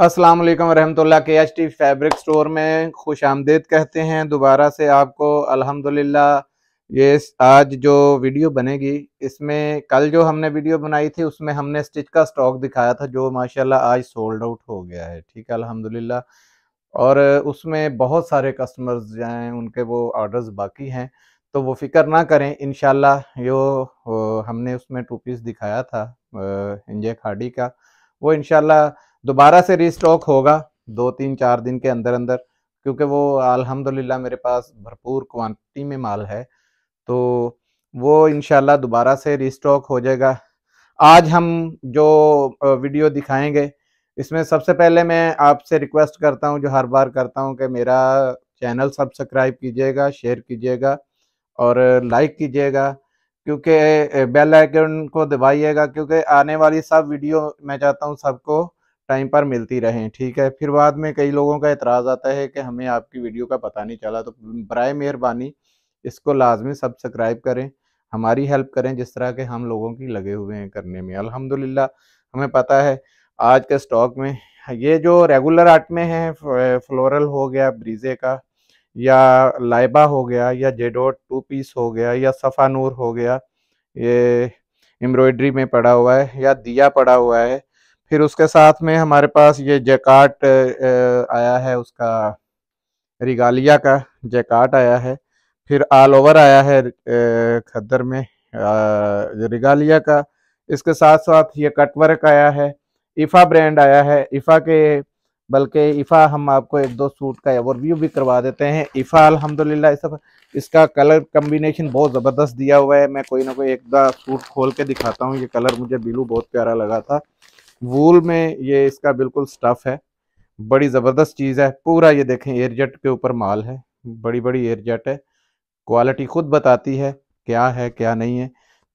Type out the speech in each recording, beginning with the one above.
अस्सलाम वालेकुम रहमतुल्लाह। KHT फैब्रिक स्टोर में खुश आमदीद कहते हैं दोबारा से आपको। अल्हम्दुलिल्लाह ये आज जो वीडियो बनेगी इसमें कल जो हमने वीडियो बनाई थी उसमें हमने स्टिच का स्टॉक दिखाया था जो माशाल्लाह आज सोल्ड आउट हो गया है। ठीक है, अल्हम्दुलिल्लाह। और उसमें बहुत सारे कस्टमर्स जो हैं उनके वो ऑर्डर्स बाकी हैं, तो वो फिक्र ना करें, इंशाल्लाह यो हमने उसमें 2 पीस दिखाया था इंजे खाड़ी का, वो इंशाल्लाह दोबारा से रीस्टॉक होगा 2-3-4 दिन के अंदर अंदर, क्योंकि वो अल्हम्दुलिल्लाह मेरे पास भरपूर क्वांटिटी में माल है, तो वो इंशाल्लाह दोबारा से रीस्टॉक हो जाएगा। आज हम जो वीडियो दिखाएंगे इसमें सबसे पहले मैं आपसे रिक्वेस्ट करता हूं, जो हर बार करता हूं, कि मेरा चैनल सब्सक्राइब कीजिएगा, शेयर कीजिएगा और लाइक कीजिएगा, क्योंकि बेल आइकन को दबाइएगा, क्योंकि आने वाली सब वीडियो मैं चाहता हूं सबको टाइम पर मिलती रहें। ठीक है, फिर बाद में कई लोगों का एतराज़ आता है कि हमें आपकी वीडियो का पता नहीं चला, तो बराए मेहरबानी इसको लाजमी सब्सक्राइब करें, हमारी हेल्प करें जिस तरह के हम लोगों की लगे हुए हैं करने में। अल्हम्दुलिल्लाह हमें पता है आज के स्टॉक में ये जो रेगुलर आर्ट में है, फ्लोरल हो गया ब्रीजे का, या लाइबा हो गया, या जेडोट 2 पीस हो गया, या सफ़ा नूर हो गया, ये एम्ब्रॉयडरी में पड़ा हुआ है, या दिया पड़ा हुआ है। फिर उसके साथ में हमारे पास ये जैकार्ट आया है, उसका रिगालिया का जैकार्ट आया है। फिर ऑल ओवर आया है खद्दर में रिगालिया का। इसके साथ साथ ये कटवर्क आया है, इफ़ा ब्रांड आया है, इफ़ा के, बल्कि इफ़ा हम आपको 1-2 सूट का ओवरव्यू भी करवा देते हैं। इफ़ा अल्हम्दुलिल्लाह इसका कलर कम्बिनेशन बहुत ज़बरदस्त दिया हुआ है। मैं कोई ना कोई एक दो सूट खोल के दिखाता हूँ। ये कलर मुझे ब्लू बहुत प्यारा लगा था, वूल में ये इसका बिल्कुल स्टफ़ है, बड़ी ज़बरदस्त चीज़ है। पूरा ये देखें एयरजेट के ऊपर माल है, बड़ी बड़ी एयरजेट है, क्वालिटी खुद बताती है क्या नहीं है।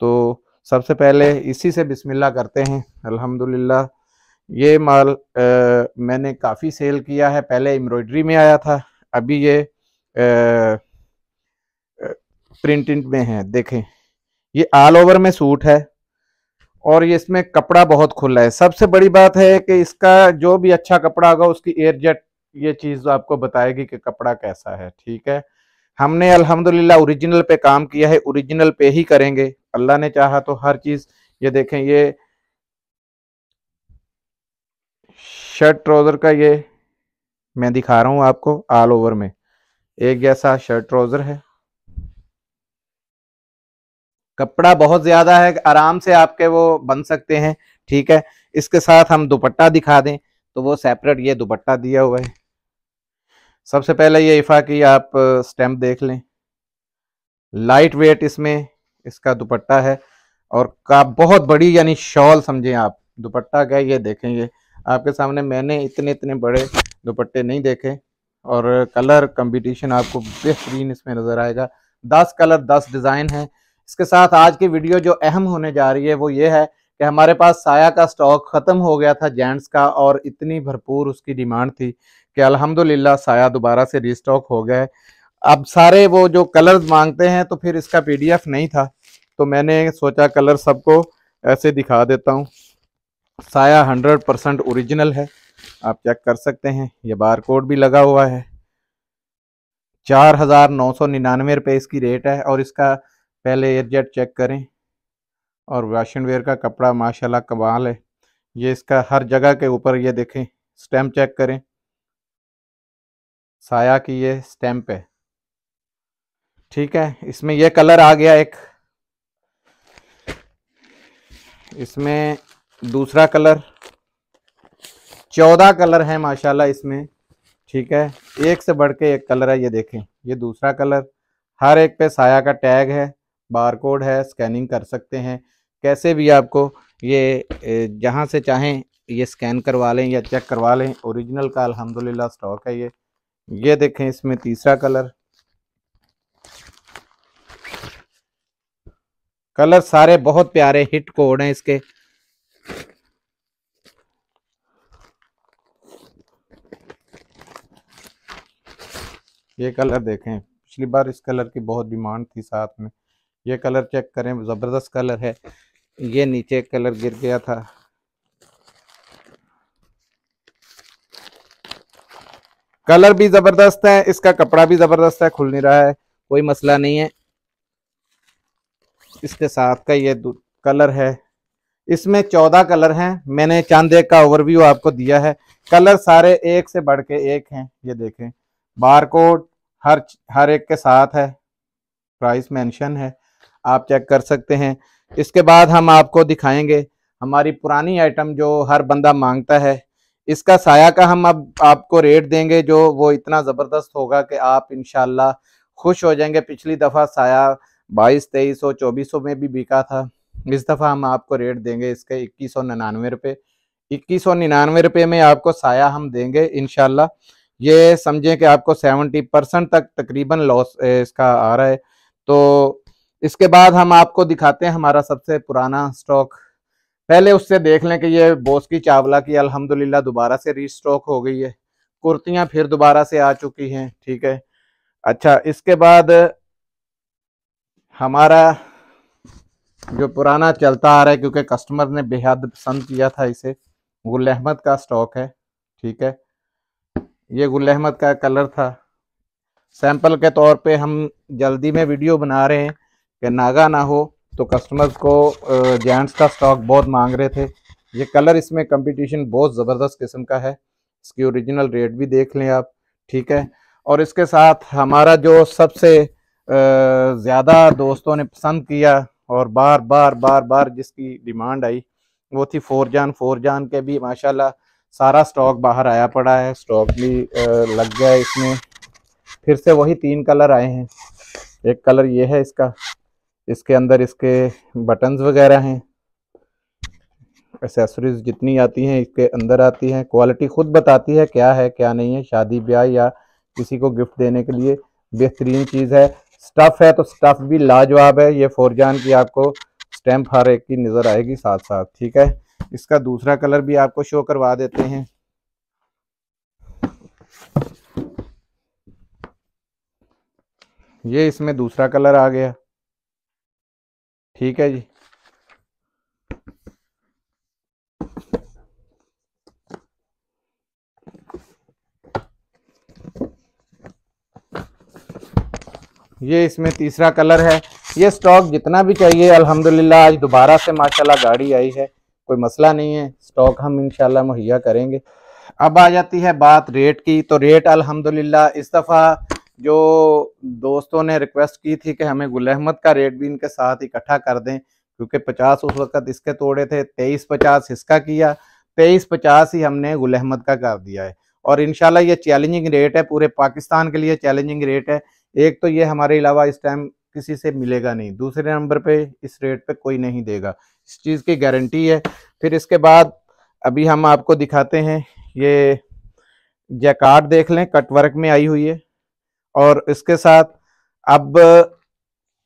तो सबसे पहले इसी से बिस्मिल्लाह करते हैं। अल्हम्दुलिल्लाह ये माल मैंने काफ़ी सेल किया है, पहले एम्ब्रॉयडरी में आया था, अभी ये प्रिंटिंग में है। देखें ये ऑल ओवर में सूट है और ये इसमें कपड़ा बहुत खुला है। सबसे बड़ी बात है कि इसका जो भी अच्छा कपड़ा होगा उसकी एयरजेट ये चीज़ आपको बताएगी कि कपड़ा कैसा है। ठीक है, हमने अल्हम्दुलिल्लाह ओरिजिनल पे काम किया है, ओरिजिनल पे ही करेंगे, अल्लाह ने चाहा तो हर चीज़। ये देखें ये शर्ट ट्राउज़र का ये मैं दिखा रहा हूँ आपको, ऑल ओवर में एक जैसा शर्ट ट्राउज़र है, कपड़ा बहुत ज़्यादा है, आराम से आपके वो बन सकते हैं। ठीक है, इसके साथ हम दुपट्टा दिखा दें तो वो सेपरेट ये दुपट्टा दिया हुआ है। सबसे पहले ये इफ़ा की आप स्टैम्प देख लें, लाइट वेट इसमें इसका दुपट्टा है, और का बहुत बड़ी यानी शॉल समझें आप, दुपट्टा क्या ये देखें, ये आपके सामने मैंने इतने इतने बड़े दुपट्टे नहीं देखे। और कलर कंपटीशन आपको बेहतरीन इसमें नज़र आएगा, 10 कलर 10 डिज़ाइन है। इसके साथ आज की वीडियो जो अहम होने जा रही है वो ये है कि हमारे पास साया का स्टॉक ख़त्म हो गया था जेंट्स का, और इतनी भरपूर उसकी डिमांड थी कि अल्हम्दुलिल्लाह साया दोबारा से रीस्टॉक हो गया है। अब सारे वो जो कलर्स मांगते हैं, तो फिर इसका PDF नहीं था, तो मैंने सोचा कलर सबको ऐसे दिखा देता हूँ। साया 100% ओरिजिनल है, आप चेक कर सकते हैं, ये बार कोड भी लगा हुआ है। 4,999 रुपये इसकी रेट है। और इसका पहले एयरजेट चेक करें, और वाशन वेयर का कपड़ा माशाल्लाह कमाल है। ये इसका हर जगह के ऊपर ये देखें स्टैम्प चेक करें, साया की ये स्टैम्प है। ठीक है, इसमें यह कलर आ गया एक, इसमें दूसरा कलर, 14 कलर है माशाल्लाह इसमें। ठीक है, एक से बढ़ के एक कलर है। ये देखें ये दूसरा कलर, हर एक पे साया का टैग है, बारकोड है, स्कैनिंग कर सकते हैं कैसे भी आपको ये जहां से चाहें ये स्कैन करवा लें या चेक करवा लें। ओरिजिनल का अल्हम्दुलिल्लाह स्टॉक है ये देखें इसमें तीसरा कलर, कलर सारे बहुत प्यारे हिट कोड हैं इसके। ये कलर देखें, पिछली बार इस कलर की बहुत डिमांड थी साथ में, ये कलर चेक करें, ज़बरदस्त कलर है। ये नीचे कलर गिर गया था, कलर भी जबरदस्त है, इसका कपड़ा भी जबरदस्त है, खुल नहीं रहा है, कोई मसला नहीं है। इसके साथ का ये कलर है, इसमें 14 कलर हैं। मैंने चांद एक का ओवरव्यू आपको दिया है। कलर सारे एक से बढ़ के एक हैं। ये देखें, बारकोड हर एक के साथ है, प्राइस मेंशन है, आप चेक कर सकते हैं। इसके बाद हम आपको दिखाएंगे हमारी पुरानी आइटम जो हर बंदा मांगता है। इसका साया का हम अब आपको रेट देंगे जो वो इतना ज़बरदस्त होगा कि आप इंशाल्लाह खुश हो जाएंगे। पिछली दफ़ा साया 2200, 2300 में भी बिका था। इस दफ़ा हम आपको रेट देंगे इसके 2199 रुपये। 2199 रुपये में आपको साया हम देंगे इंशाल्लाह। ये समझें कि आपको 70% तक तकरीबन लॉस इसका आ रहा है। तो इसके बाद हम आपको दिखाते हैं हमारा सबसे पुराना स्टॉक। पहले उससे देख लें कि ये बोस की चावला की अल्हम्दुलिल्लाह दोबारा से रीस्टॉक हो गई है, कुर्तियां फिर दोबारा से आ चुकी हैं, ठीक है। अच्छा, इसके बाद हमारा जो पुराना चलता आ रहा है, क्योंकि कस्टमर ने बेहद पसंद किया था इसे, गुल अहमद का स्टॉक है, ठीक है। ये गुल अहमद का कलर था। सैंपल के तौर पे हम जल्दी में वीडियो बना रहे हैं कि नागा ना हो, तो कस्टमर्स को जेंट्स का स्टॉक बहुत मांग रहे थे। ये कलर, इसमें कंपटीशन बहुत ज़बरदस्त किस्म का है। इसकी ओरिजिनल रेट भी देख लें आप, ठीक है। और इसके साथ हमारा जो सबसे ज़्यादा दोस्तों ने पसंद किया और बार बार बार बार जिसकी डिमांड आई, वो थी फोरजान। फोरजान के भी माशाल्लाह सारा स्टॉक बाहर आया पड़ा है, स्टॉक भी लग गया है इसमें। फिर से वही 3 कलर आए हैं। एक कलर ये है इसका, इसके अंदर इसके बटन्स वगैरह हैं, एसेसरीज जितनी आती हैं इसके अंदर आती हैं। क्वालिटी खुद बताती है क्या है क्या नहीं है। शादी ब्याह या किसी को गिफ्ट देने के लिए बेहतरीन चीज़ है। स्टफ़ है तो स्टफ़ भी लाजवाब है। ये फोरजान की आपको स्टैंप हर एक की नज़र आएगी साथ साथ, ठीक है। इसका दूसरा कलर भी आपको शो करवा देते हैं। ये इसमें दूसरा कलर आ गया, ठीक है जी। ये इसमें तीसरा कलर है। ये स्टॉक जितना भी चाहिए अल्हम्दुलिल्लाह आज दोबारा से माशाल्लाह गाड़ी आई है, कोई मसला नहीं है, स्टॉक हम इंशाल्लाह मुहैया करेंगे। अब आ जाती है बात रेट की। तो रेट अल्हम्दुलिल्लाह इस दफ़ा जो दोस्तों ने रिक्वेस्ट की थी कि हमें गुल अहमद का रेट भी इनके साथ इकट्ठा कर दें, क्योंकि 50 उस वक़्त इसके तोड़े थे, 2350 इसका किया, 2350 ही हमने गुल अहमद का कर दिया है। और इंशाल्लाह ये चैलेंजिंग रेट है, पूरे पाकिस्तान के लिए चैलेंजिंग रेट है। एक तो ये हमारे अलावा इस टाइम किसी से मिलेगा नहीं, दूसरे नंबर पे इस रेट पे कोई नहीं देगा, इस चीज़ की गारंटी है। फिर इसके बाद अभी हम आपको दिखाते हैं, ये जैकार्ड देख लें, कटवर्क में आई हुई है। और इसके साथ अब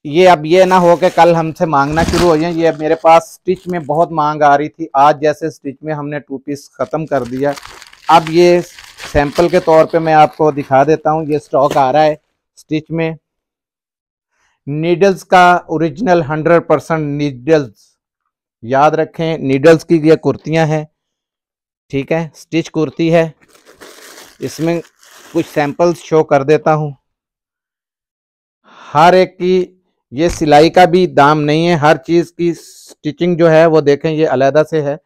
ये ना हो कि कल हमसे मांगना शुरू हो जाए। ये मेरे पास स्टिच में बहुत मांग आ रही थी, आज जैसे स्टिच में हमने 2 पीस ख़त्म कर दिया। अब ये सैंपल के तौर पे मैं आपको दिखा देता हूँ। ये स्टॉक आ रहा है स्टिच में, नीडल्स का ओरिजिनल 100% नीडल्स, याद रखें नीडल्स की ये कुर्तियां हैं, ठीक है, स्टिच कुर्ती है। इसमें कुछ सैंपल्स शो कर देता हूं। हर एक की ये सिलाई का भी दाम नहीं है, हर चीज़ की स्टिचिंग जो है वो देखें, ये अलहदा से है।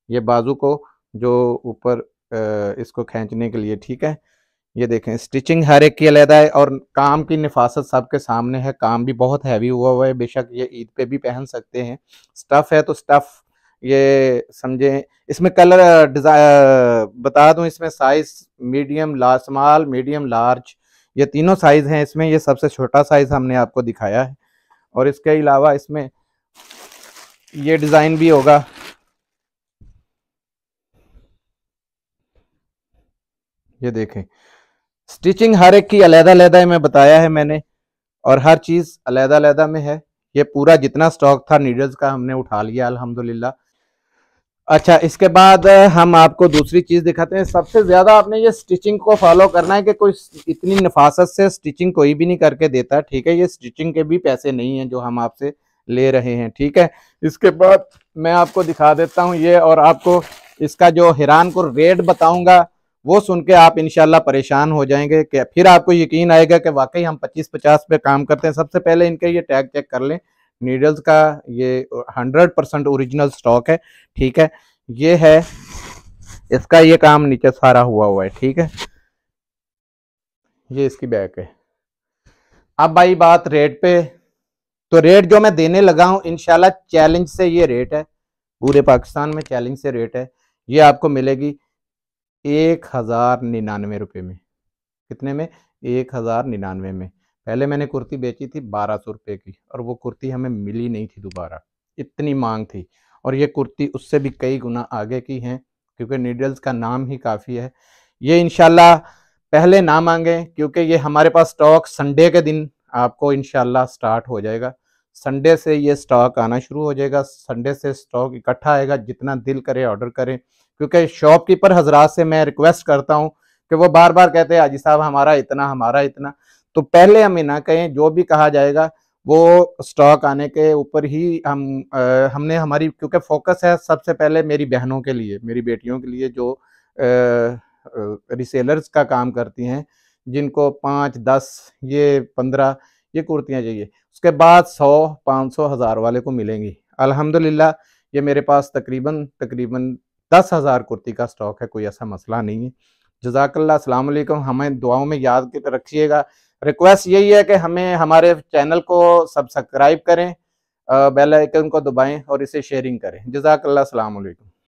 ये बाजू को जो ऊपर इसको खींचने के लिए, ठीक है, ये देखें स्टिचिंग हर एक की अलहदा है। और काम की नफासत सबके सामने है, काम भी बहुत हैवी हुआ है। बेशक ये ईद पे भी पहन सकते हैं। स्टफ़ है तो स्टफ़ ये समझें। इसमें कलर बता दूं, इसमें size medium, large, small, medium, large, ये तीनों साइज हैं इसमें। ये सबसे छोटा साइज हमने आपको दिखाया है। और इसके अलावा इसमें ये डिज़ाइन भी होगा, ये देखें स्टिचिंग हर एक की अलहदा है, मैं बताया है मैंने, और हर चीज़ अलहदा में है। ये पूरा जितना स्टॉक था नीडल्स का हमने उठा लिया अल्हम्दुलिल्लाह। अच्छा, इसके बाद हम आपको दूसरी चीज़ दिखाते हैं। सबसे ज़्यादा आपने ये स्टिचिंग को फॉलो करना है कि कोई इतनी नफासत से स्टिचिंग कोई भी नहीं करके देता, ठीक है। ये स्टिचिंग के भी पैसे नहीं हैं जो हम आपसे ले रहे हैं, ठीक है। इसके बाद मैं आपको दिखा देता हूँ ये, और आपको इसका जो हिरान को रेट बताऊँगा वो सुन के आप इंशाल्लाह परेशान हो जाएंगे कि फिर आपको यकीन आएगा कि वाकई हम 25-50 पे काम करते हैं। सबसे पहले इनके ये टैग चेक कर लें, नीडल्स का ये 100% ओरिजिनल स्टॉक है, ठीक है। ये है इसका, ये काम नीचे सारा हुआ है, ठीक है। ये इसकी बैक है। अब भाई बात रेट पे, तो रेट जो मैं देने लगा हूं इंशाल्लाह चैलेंज से ये रेट है, पूरे पाकिस्तान में चैलेंज से रेट है। ये आपको मिलेगी 1099 में। कितने में? 1099 में। पहले मैंने कुर्ती बेची थी 1200 रुपये की, और वो कुर्ती हमें मिली नहीं थी दोबारा, इतनी मांग थी। और ये कुर्ती उससे भी कई गुना आगे की हैं, क्योंकि नीडल्स का नाम ही काफ़ी है। ये इंशाल्लाह पहले ना मांगे, क्योंकि ये हमारे पास स्टॉक संडे के दिन आपको इंशाल्लाह स्टार्ट हो जाएगा। संडे से ये स्टॉक आना शुरू हो जाएगा, संडे से स्टॉक इकट्ठा आएगा, जितना दिल करे ऑर्डर करें। क्योंकि शॉपकीपर हजरात से मैं रिक्वेस्ट करता हूँ कि वो बार बार कहते हैं हाजी साहब हमारा इतना, हमारा इतना। तो पहले हमें ना कहें, जो भी कहा जाएगा वो स्टॉक आने के ऊपर ही हमने हमारी, क्योंकि फोकस है सबसे पहले मेरी बहनों के लिए, मेरी बेटियों के लिए, जो रिसेलर्स का काम करती हैं, जिनको 5, 10, ये 15 ये कुर्तियाँ चाहिए। उसके बाद 100, 500, 1000 वाले को मिलेंगी। अल्हम्दुलिल्लाह ये मेरे पास तकरीबन 10,000 कुर्ती का स्टॉक है, कोई ऐसा मसला नहीं है। जज़ाकल्लाह, अस्सलाम वालेकुम। हमें दुआओं में याद रखिएगा। रिक्वेस्ट यही है कि हमें, हमारे चैनल को सब्सक्राइब करें, बेल आइकन को दबाएं और इसे शेयरिंग करें। जज़ाकल्लाह, अस्सलाम वालेकुम।